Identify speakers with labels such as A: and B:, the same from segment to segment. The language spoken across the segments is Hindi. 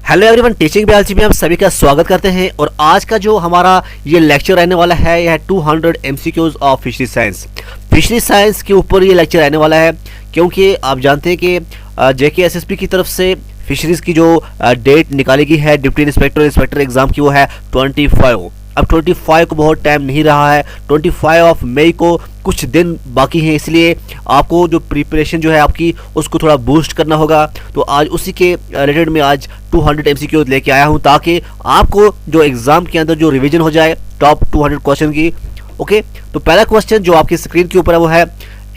A: हेलो एवरीवन, टीचिंग बिहालजी में आप सभी का स्वागत करते हैं। और आज का जो हमारा ये लेक्चर रहने वाला है यह 200 MCQs of fishery science. Fishery science के ऊपर ये लेक्चर रहने वाला है क्योंकि आप जानते हैं कि JKSSP की तरफ से फिशरीज की जो डेट निकाली गई है डिप्टी इंस्पेक्टर एग्जाम की वो है 25। अब 25 को बहुत टाइम नहीं रहा है, 25 ऑफ मई को कुछ दिन बाकी हैं, इसलिए आपको जो प्रिपरेशन जो है आपकी उसको थोड़ा बूस्ट करना होगा। तो आज उसी के रिलेटेड में आज 200 MCQ लेके आया हूं ताकि आपको जो एग्जाम के अंदर जो रिवीजन हो जाए टॉप 200 क्वेश्चन की। ओके, तो पहला क्वेश्चन जो आपकी स्क्रीन के ऊपर है वो है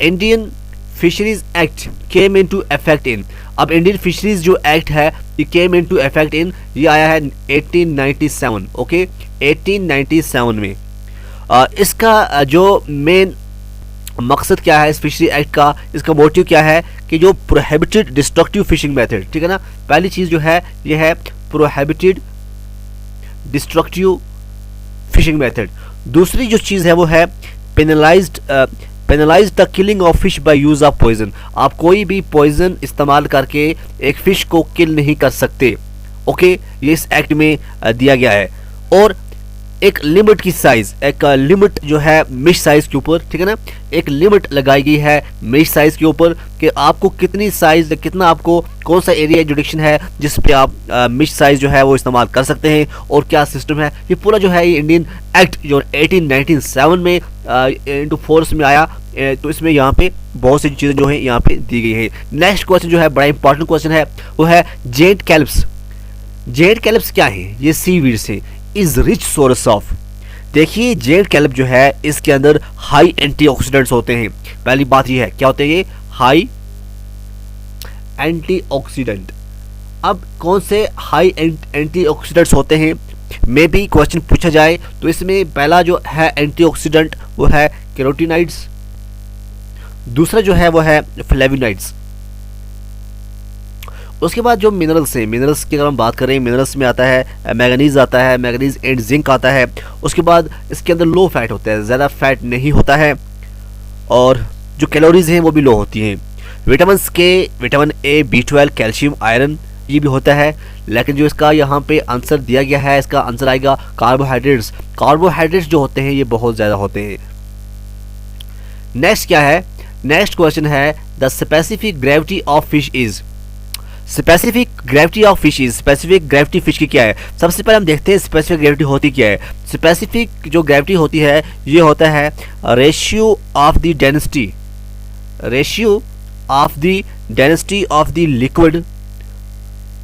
A: Indian fisheries act came into effect in. अब इंडियन फिशरीज जो एक्ट है ये केम इनटू इफेक्ट इन, ये आया है 1897। ओके, 1897 में। इसका जो मेन मकसद क्या है इस फिशरी एक्ट का, इसका मोटिव क्या है कि जो प्रोहिबिटेड डिस्ट्रक्टिव फिशिंग मेथड, ठीक है ना, पहली चीज जो है ये है प्रोहिबिटेड डिस्ट्रक्टिव फिशिंग मेथड। दूसरी जो चीज है वो है penalised the killing of fish by use of poison. आप कोई भी पॉइजन इस्तेमाल करके एक फिश को किल नहीं कर सकते। ओके, ये इस एक्ट में दिया गया है। और एक लिमिट की साइज, एक लिमिट जो है मिश साइज के ऊपर, ठीक है ना, एक लिमिट लगाई गई है मिश साइज के ऊपर कि आपको कितनी साइज, कितना आपको कौन सा एरिया जुडिक्शन है जिस पे आप मिश साइज जो है वो इस्तेमाल कर सकते हैं और क्या सिस्टम है। ये पूरा जो है ये इंडियन एक्ट जो 1897 में इनटू फोर्स में आया, तो इसमें यहाँ पे बहुत सी चीज़ें जो है यहाँ पे दी गई है। नेक्स्ट क्वेश्चन जो है बड़ा इंपॉर्टेंट क्वेश्चन है वो है जेंट कैल्प्स। जेंट कैल्प्स क्या है? ये सीवीड से इज रिच सोर्स ऑफ। देखिए जेंट कैल्प जो है इसके अंदर हाई एंटीऑक्सीडेंट्स होते हैं। पहली बात ये है, क्या होते हैं ये? High antioxidant. अब कौन से हाई एंटीऑक्सीडेंट्स होते हैं, मे भी क्वेश्चन पूछा जाए तो इसमें पहला जो है एंटीऑक्सीडेंट वो है कैरोटीनॉइड्स, दूसरा जो है वो है फ्लेवोनॉइड्स। उसके बाद जो मिनरल्स हैं, मिनरल्स की अगर हम बात करें, मिनरल्स में आता है मैंगनीज, आता है मैंगनीज एंड जिंक आता है। उसके बाद इसके अंदर लो फैट होता है, ज़्यादा फैट नहीं होता है, और जो कैलोरीज हैं वो भी लो होती हैं। विटामिन के, vitamin A, B12, calcium, iron ये भी होता है। लेकिन जो इसका यहाँ पे आंसर दिया गया है, इसका आंसर आएगा कार्बोहाइड्रेट्स। कार्बोहाइड्रेट्स जो होते हैं ये बहुत ज़्यादा होते हैं। नेक्स्ट क्या है? नेक्स्ट क्वेश्चन है the specific gravity of fish is. Specific gravity of fish is, specific gravity fish की क्या है? सबसे पहले हम देखते हैं स्पेसिफिक ग्रेविटी होती क्या है। स्पेसिफिक जो ग्रेविटी होती है ये होता है ratio of the density, ratio of the density of the liquid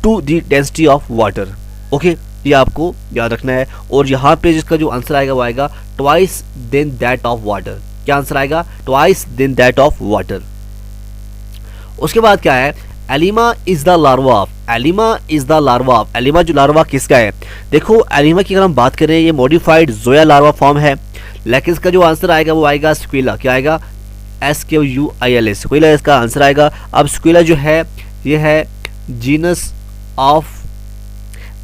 A: to the density of water. Okay, ये आपको याद रखना है। और यहाँ पे जिसका जो आंसर आएगा वो आएगा twice then that of water. क्या आंसर आएगा? Twice then that of water. उसके बाद क्या है? Alima is the larva of. Alima is the larva of. Alima जो लार्वा किसका है? देखो एलिमा की अगर हम बात करें ये मॉडिफाइड जोया लार्वा फॉर्म है, लेकिन इसका जो आंसर आएगा वो आएगा स्क्विला। क्या आएगा? SQUILA, स्क्विला इसका आंसर आएगा। अब स्क्विला जो है ये है जीनस ऑफ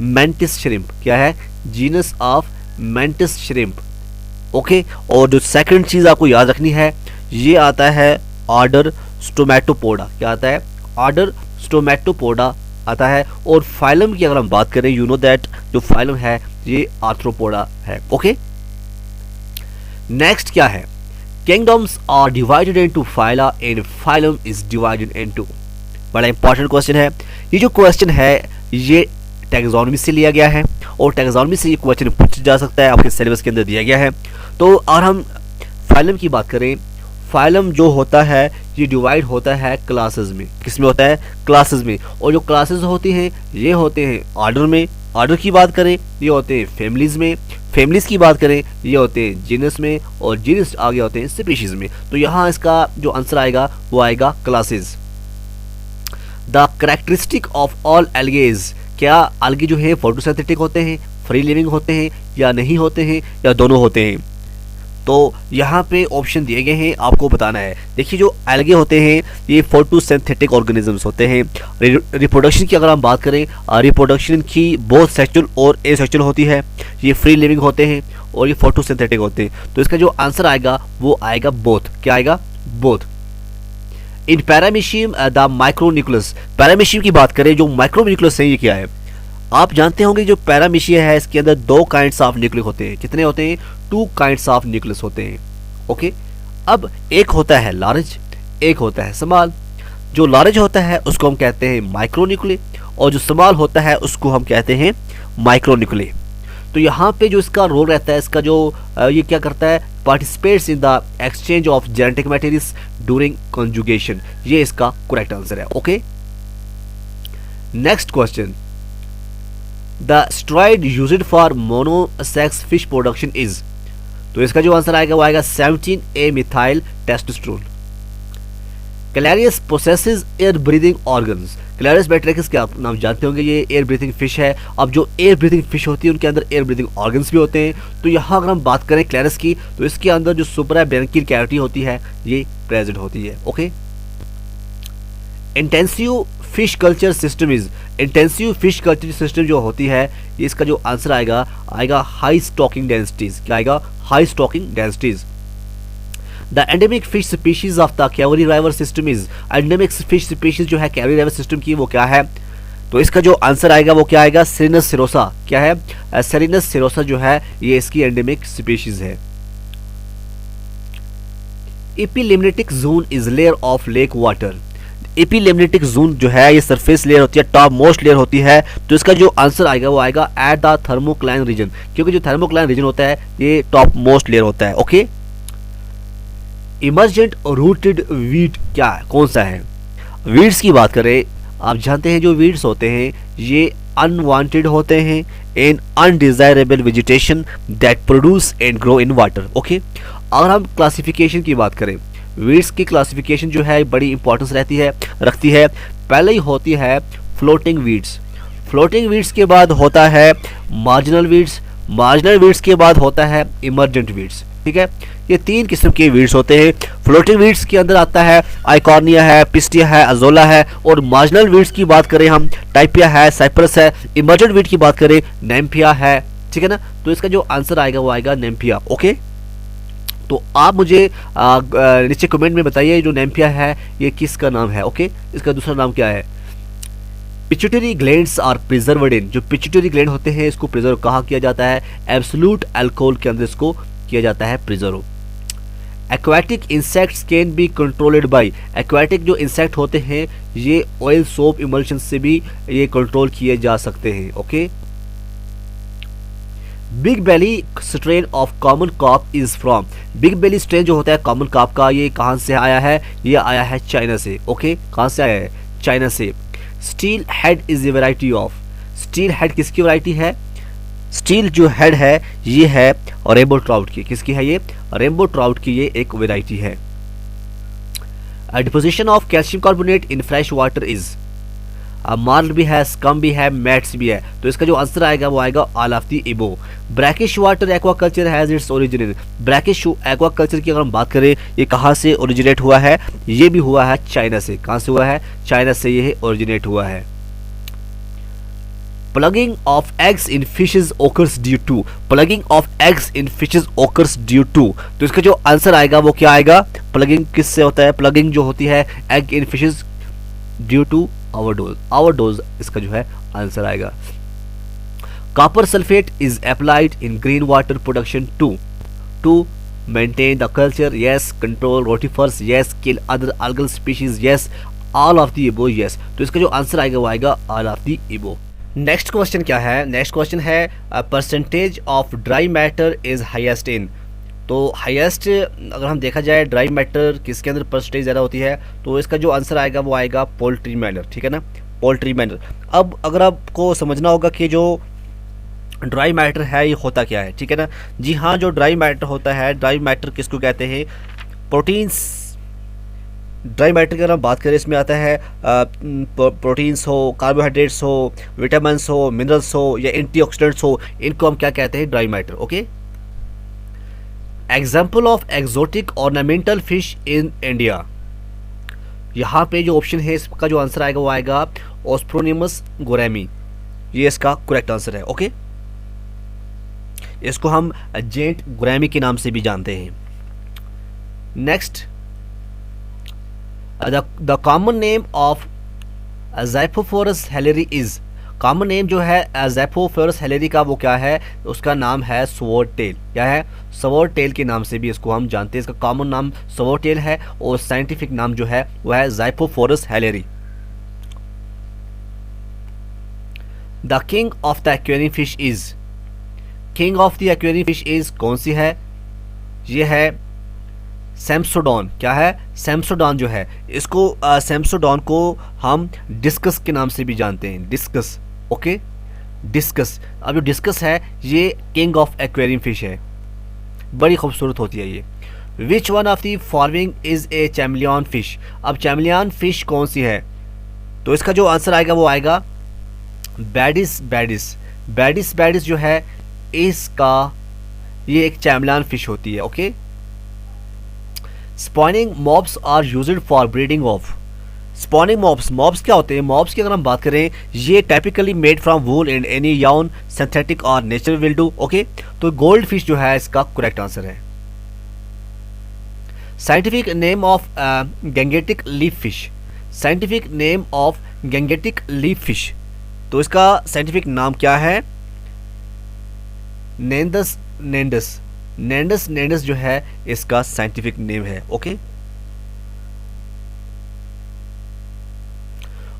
A: मेंटिस श्रिम्प। क्या है? Genus of mantis shrimp. Okay, और जो सेकंड चीज आपको याद रखनी है ये आता है ऑर्डर स्टोमेटोपोडा। क्या आता है? ऑर्डर स्टोमेटोपोडा आता है। और फाइलम की अगर हम बात करें, यू नो दैट जो फाइलम है ये आर्थ्रोपोडा है। ओके, नेक्स्ट क्या है? Kingdoms are divided into phyla and phylum is divided into. बड़ा इंपॉर्टेंट क्वेश्चन है। ये जो क्वेश्चन है ये टैक्सोनॉमी से लिया गया है और टैक्सोनॉमी से ये क्वेश्चन पूछा जा सकता है, आपके सिलेबस के अंदर दिया गया है। तो और हम फाइलम की बात करें, फाइलम जो होता है ये डिवाइड होता है क्लासेस में। किस में होता है? क्लासेस में। और जो क्लासेस होती हैं ये होते हैं ऑर्डर में। ऑर्डर की बात करें ये होते हैं फैमिलीज में। फैमिलीज की बात करें ये होते हैं जीनस में, और जीनस आगे होते हैं स्पीशीज में। तो यहाँ इसका जो आंसर आएगा वो आएगा classes. The characteristic of all algae. क्या algae जो है फोटोसिंथेटिक होते हैं, फ्री लिविंग होते हैं, या नहीं होते हैं, या दोनों होते हैं? तो यहाँ पे ऑप्शन दिए गए हैं, आपको बताना है। देखिए जो algae होते हैं ये फोटोसिंथेटिक ऑर्गेनिजम्स होते हैं। रिप्रोडक्शन की अगर हम बात करें, रिप्रोडक्शन की बोथ सेक्सुअल और एसेक्सुअल होती है। ये फ्री लिविंग होते हैं और ये फोटोसिंथेटिक होते हैं। तो इसका जो आंसर आएगा वो आएगा बोथ। क्या आएगा? Both. In paramecium the micronucleus. Paramecium की बात करें, जो माइक्रोन्यूक्लियस है ये क्या है? आप जानते होंगे जो पैरामीशिया है इसके अंदर 2 काइंड्स ऑफ न्यूक्लियस होते हैं। कितने होते हैं? 2 काइंड्स ऑफ न्यूक्लियस होते हैं। ओके, अब एक होता है लार्ज, एक होता है स्मॉल। जो लार्ज होता है उसको हम कहते हैं माइक्रोन्यूक्ले और जो स्मॉल होता है उसको हम कहते हैं माइक्रोन्यूक्ले। तो यहाँ पे जो इसका रोल रहता है, इसका जो ये क्या करता है, participates in the exchange of genetic materials during conjugation. ये इसका करेक्ट आंसर है। Okay, next question, the steroid used for monosex fish production is. तो इसका जो आंसर आएगा वो आएगा 17A methyl testosterone. Clarias possesses air breathing organs. Clarias batrachus के आप नाम जानते होंगे, ये एयर ब्रीथिंग फिश है। अब जो एयर ब्रीथिंग फिश होती है उनके अंदर एयर ब्रीथिंग ऑर्गन्स भी होते हैं। तो यहाँ अगर हम बात करें कैलारियस की, तो इसके अंदर जो सुपरा ब्रैंकियल कैविटी होती है ये प्रेजेंट होती है। Okay, intensive fish culture system is. Intensive fish culture system जो होती है, इसका जो आंसर आएगा हाई स्टॉकिंग डेंसिटीज। क्या आएगा? High stocking densities. The endemic fish species of the Cauvery river system is. Endemic fish species जो है कैवरी रिवर सिस्टम की वो क्या है? तो इसका जो आंसर आएगा वो क्या आएगा? सेरिनस सिरोसा। क्या है? सेरिनस सिरोसा जो है ये इसकी एंडेमिक स्पीशीज है। Epilimnetic zone is layer of lake water. Epilimnetic zone जो है ये सरफेस लेयर होती है, टॉप मोस्ट लेयर होती है। तो इसका जो आंसर आएगा वो आएगा एट द थर्मोक्लाइन रीजन, क्योंकि जो थर्मोक्लाइन रीजन होता है ये टॉप मोस्ट लेयर होता है। ओके, इमर्जेंट रूटेड वीट क्या है, कौन सा है? वीड्स की बात करें, आप जानते हैं जो वीड्स होते हैं ये अनवांटेड होते हैं in undesirable vegetation that produce and grow in water. Okay, अगर हम क्लासिफिकेशन की बात करें, वीड्स की क्लासिफिकेशन जो है बड़ी इंपॉर्टेंस रखती है। पहले ही होती है फ्लोटिंग वीड्स, फ्लोटिंग वीड्स के बाद होता है मार्जिनल वीड्स, मार्जिनल वीड्स के बाद होता है इमर्जेंट वीड्स। ठीक है, ये 3 किस्म के वीड्स होते हैं। फ्लोटिंग वीड्स के अंदर आता है आइकॉर्निया है, पिस्टिया है, अजोला है। और मार्जिनल वीड्स की बात करें हम, टाइपिया है, साइप्रस है। इमर्जेंट वीड की बात करें, नेम्पिया है। ठीक है ना, तो इसका जो आंसर आएगा वो आएगा नेम्पिया। ओके, तो आप मुझे नीचे कमेंट में बताइए जो नेम्पिया है ये किसका नाम है। ओके, इसका दूसरा नाम क्या है? Pituitary glands are preserved in. जो पिट्यूटरी ग्लैंड होते हैं इसको प्रिजर्व कहाँ किया जाता है? एब्सोल्यूट अल्कोहल के अंदर इसको किया जाता है preserve. Aquatic insects can be controlled by. Aquatic जो इंसेक्ट होते हैं ये ऑयल सोप इमल्शन से भी ये कंट्रोल किए जा सकते हैं। Okay, big belly strain of common carp is from. Big belly strain जो होता है कॉमन कार्प का, ये कहाँ से आया है? ये आया है चाइना से। ओके, कहाँ से आया है? चाइना से। Steel head is a variety of. Steel head किसकी वैरायटी है? स्टील जो हेड है ये है रेनबो ट्राउट की। किसकी है ये? रेनबो ट्राउट की ये एक वैरायटी है। Deposition of calcium carbonate in fresh water is. Morley भी है, स्कम भी है, मैट्स भी है। तो इसका जो आंसर आएगा वो आएगा ऑल ऑफ द एबो। Brackish water aquaculture has its origin. Brackish aquaculture की अगर हम बात करें ये कहाँ से ओरिजिनेट हुआ है? ये भी हुआ है चाइना से। कहाँ से हुआ है? चाइना से ये ओरिजिनेट हुआ है। Plugging of eggs in fishes occurs due to. Plugging of eggs in fishes occurs due to. तो इसका जो आंसर आएगा वो क्या आएगा? प्लगिंग किससे होता है? प्लगिंग जो होती है egg in fishes due to overdose. Overdose इसका जो है आंसर आएगा। Copper sulphate is applied in green water production to maintain the culture, yes. Control rotifers, yes. Kill other algal species, yes. All of the above, yes. तो इसका जो आंसर आएगा वो आएगा all of the above। Next question क्या है? नेक्स्ट क्वेश्चन है percentage of dry matter is highest in. तो हाईएस्ट अगर हम देखा जाए ड्राई मैटर किसके अंदर परसेंटेज ज़्यादा होती है, तो इसका जो आंसर आएगा वो आएगा पोल्ट्री मैनर। ठीक है ना, पोल्ट्री मैनर। अब अगर आपको समझना होगा कि जो ड्राई मैटर है ये होता क्या है। ठीक है ना, जी हाँ, जो ड्राई मैटर होता है, ड्राई मैटर किसको कहते हैं? प्रोटीन्स। ड्राई मैटर की अगर हम बात करें इसमें आता है प्रोटीन्स हो, कार्बोहाइड्रेट्स हो, विटामिन्स हो, मिनरल्स हो या एंटीऑक्सीडेंट्स हो, इनको हम क्या कहते हैं? Dry matter. Okay, example of exotic ornamental fish in India. यहाँ पे जो ऑप्शन है इसका जो आंसर आएगा वो आएगा ओस्प्रोनिमस गोरेमी। ये इसका करेक्ट आंसर है। ओके, इसको हम जेंट गोरेमी के नाम से भी जानते हैं। Next, the common name of Xiphophorus helleri is. Common name जो है ज़ैपोफोरस हेलेरी का वो क्या है, उसका नाम है स्वॉर्ड टेल। क्या है, स्वॉर्ड टेल के नाम से भी इसको हम जानते हैं। इसका कॉमन नाम स्वॉर्ड टेल है और साइंटिफिक नाम जो है वह है Xiphophorus helleri. The king of the aquarium fish is, king of the aquarium fish is कौन सी है, ये है सैम्सोडॉन। क्या है, सैम्सोडॉन जो है, इसको सैम्सोडॉन को हम डिस्कस के नाम से भी जानते हैं, डिस्कस। Okay, discuss. अब जो डिस्कस है ये किंग ऑफ एक्वेरियम फिश है, बड़ी खूबसूरत होती है ये। Which one of the following is a chameleon fish, अब चैमलियन फिश कौन सी है, तो इसका जो आंसर आएगा वो आएगा बैडिस बैडिस। बैडिस बैडिस जो है इसका, ये एक चैमलियन फिश होती है। Okay, spawning mobs are used for breeding of, spawning mobs, mobs क्या होते हैं, मॉब्स की अगर हम बात करें ये typically made from wool and any yarn, synthetic और नेचुरल विल डू। ओके, तो गोल्ड फिश जो है इसका करेक्ट आंसर है। Scientific name of Gangetic leaf fish, scientific name of Gangetic leaf fish, तो इसका साइंटिफिक नाम क्या है, नेंडस नेंडस, नेंडस नेंडस जो है इसका साइंटिफिक नेम है। ओके,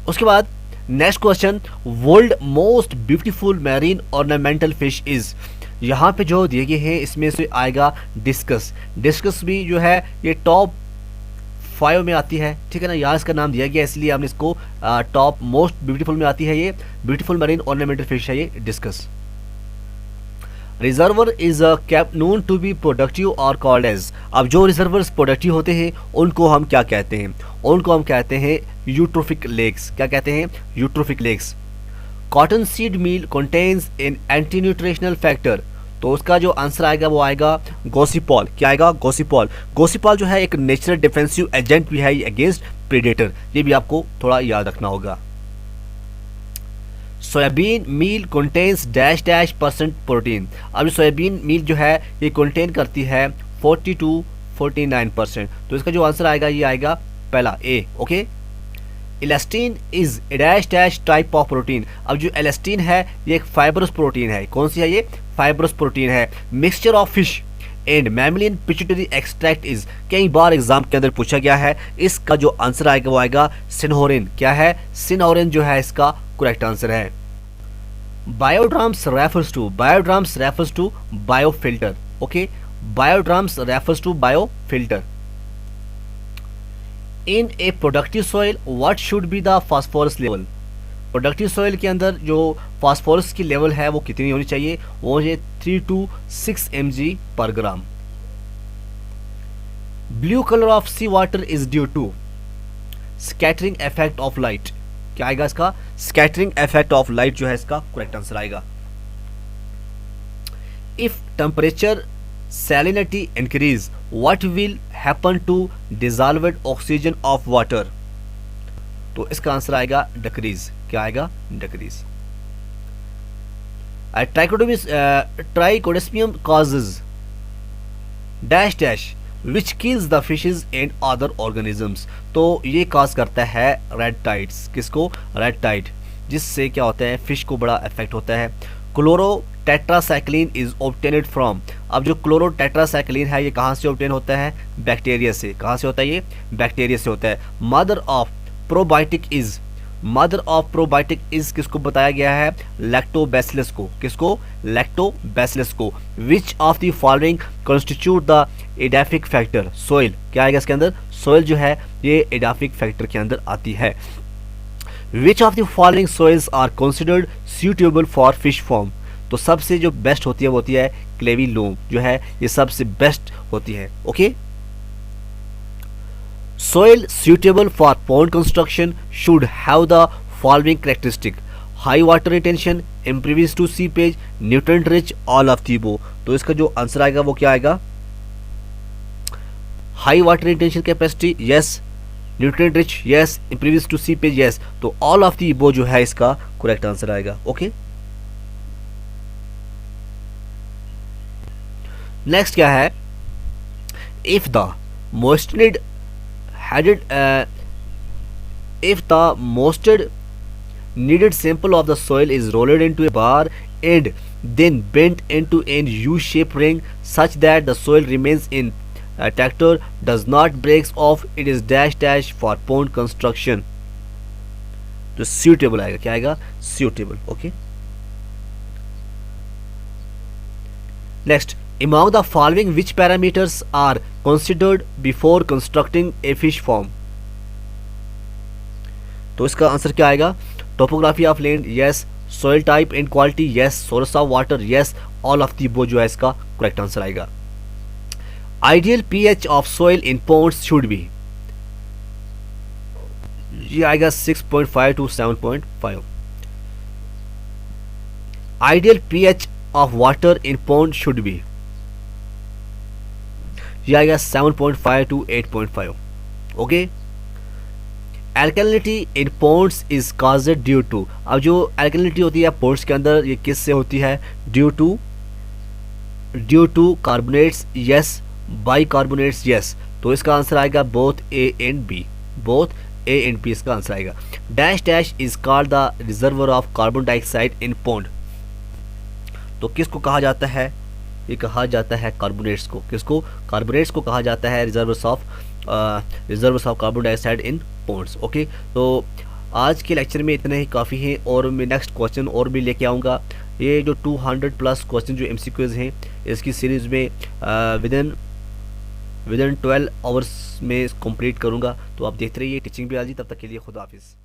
A: उसके बाद next question, world most beautiful marine ornamental fish is, यहां पे जो दिए गए हैं इसमें से आएगा डिस्कस। डिस्कस भी जो है ये टॉप 5 में आती है, ठीक है ना, यहाँ इसका नाम दिया गया इसलिए हमने इसको टॉप मोस्ट ब्यूटीफुल में आती है, ये ब्यूटीफुल मैरीन ऑर्नामेंटल फिश है ये discus. Reservoir is kept known to be productive और कॉल्ड एज, अब जो रिजर्वर्स प्रोडक्टिव होते हैं उनको हम क्या कहते हैं, उनको हम कहते हैं यूट्रोफिक लेक्स। क्या कहते हैं, यूट्रोफिक लेक्स। कॉटन सीड मील कंटेन्स इन एंटी न्यूट्रिशनल फैक्टर, तो उसका जो आंसर आएगा वो आएगा गोसिपॉल। क्या आएगा, गोसिपॉल। गोसिपॉल जो है एक नेचुरल डिफेंसिव एजेंट भी है अगेंस्ट प्रेडेटर, ये भी आपको थोड़ा याद रखना होगा। Soybean meal contains dash dash percent protein, अब सोयाबीन मील जो है ये कंटेन करती है 40 to 49%, तो इसका जो आंसर आएगा ये आएगा पहला A. Okay, elastin is dash dash type of protein, अब जो इलास्टीन है ये एक फाइब्रस प्रोटीन है, कौन सी है ये, फाइब्रस प्रोटीन है। Mixture of fish and mammalian pituitary extract is, कई बार एग्जाम के अंदर पूछा गया है, इसका जो आंसर आएगा वो आएगा सिनहोरिन। क्या है, सिनहोरिन जो है इसका करेक्ट आंसर है। Biodrums refers to, biodrums refers to biofilter. Okay, biodrums refers to biofilter. In a productive soil what should be the phosphorus level, productive soil के अंदर जो फास्फोरस की लेवल है वो कितनी होनी चाहिए, वो है 3 to 6 mg per gram. Blue colour of sea water is due to scattering effect of light, क्या आएगा इसका, स्कैटरिंग इफेक्ट ऑफ लाइट जो है इसका करेक्ट आंसर आएगा। If temperature salinity increase what will happen to dissolved oxygen of water, तो इसका आंसर आएगा डिक्रीज। क्या आएगा, decrease. Trichodesmium causes dash dash which kills the fishes and other organisms, तो ये कॉज करता है रेड टाइड्स, किसको, रेड टाइड, जिससे क्या होता है फिश को बड़ा इफेक्ट होता है। Chloro tetracycline is obtained from, अब जो क्लोरो टेट्रासाइक्लिन है ये कहाँ से ऑब्टेन होता है, बैक्टीरिया से। कहाँ से होता है ये, बैक्टीरिया से होता है। Mother of probiotic is, mother of probiotic is किसको बताया गया है, लैक्टोबैसिलस को, किसको, लैक्टोबैसिलस को। Which of the following constitute the edaphic factor, soil, क्या आएगा इसके अंदर, सोइल जो है ये एडाफिक फैक्टर के अंदर आती है। Which of the following soils are considered suitable for fish farm, तो सबसे जो बेस्ट होती है वो होती है क्लेवी लोम, जो है ये सबसे बेस्ट होती है। Okay, soil suitable for pond construction should have the following characteristic: high water retention, impervious to seepage, nutrient rich, all of the above, तो इसका जो आंसर आएगा वो क्या आएगा, high water retention capacity, yes, nutrient rich, yes, impervious to seepage, yes, तो ऑल ऑफ दी अबव जो है इसका करेक्ट आंसर आएगा। ओके, नेक्स्ट क्या है, इफ द मोस्टेड headed if the mosted needed sample of the soil is rolled into a bar and then bent into an U-shaped ring such that the soil remains in tractor does not breaks off. It is dash dash for pond construction. तो suitable आएगा, क्या आएगा? Suitable. Okay, next, among the following which parameters are considered before constructing a fish farm? तो इसका आंसर क्या आएगा? Topography of land, yes. Soil type and quality, yes. Source of water, yes. All of the वो जो है इसका करेक्ट आंसर आएगा। Ideal pH of soil in ponds should be, ये आएगा 6.5 to 7.5। Ideal pH of water in pond should be, ये आएगा 7.5 to 8.5। Okay, alkalinity in ponds is caused due to, अब जो एल्कलिनिटी होती है पॉन्ड्स के अंदर ये किस से होती है? Due to carbonates, yes. Bicarbonates, yes. तो इसका आंसर आएगा both A and B, both A and B इसका आंसर आएगा। Dash dash is called the reservoir of carbon dioxide in pond, तो किसको कहा जाता है? ये कहा जाता है कार्बोनेट्स को। किसको? कार्बोनेट्स को कहा जाता है reservoirs of carbon dioxide in ponds. Okay, तो आज के लेक्चर में इतना ही काफ़ी है और मैं नेक्स्ट क्वेश्चन और भी लेके आऊँगा। ये जो 200+ क्वेश्चन जो MCQs हैं इसकी सीरीज़ में विद इन 12 आवर्स में कंप्लीट करूँगा। तो आप देखते रहिए टीचिंग भी आज ही, तब तक के लिए खुदा हाफिज़।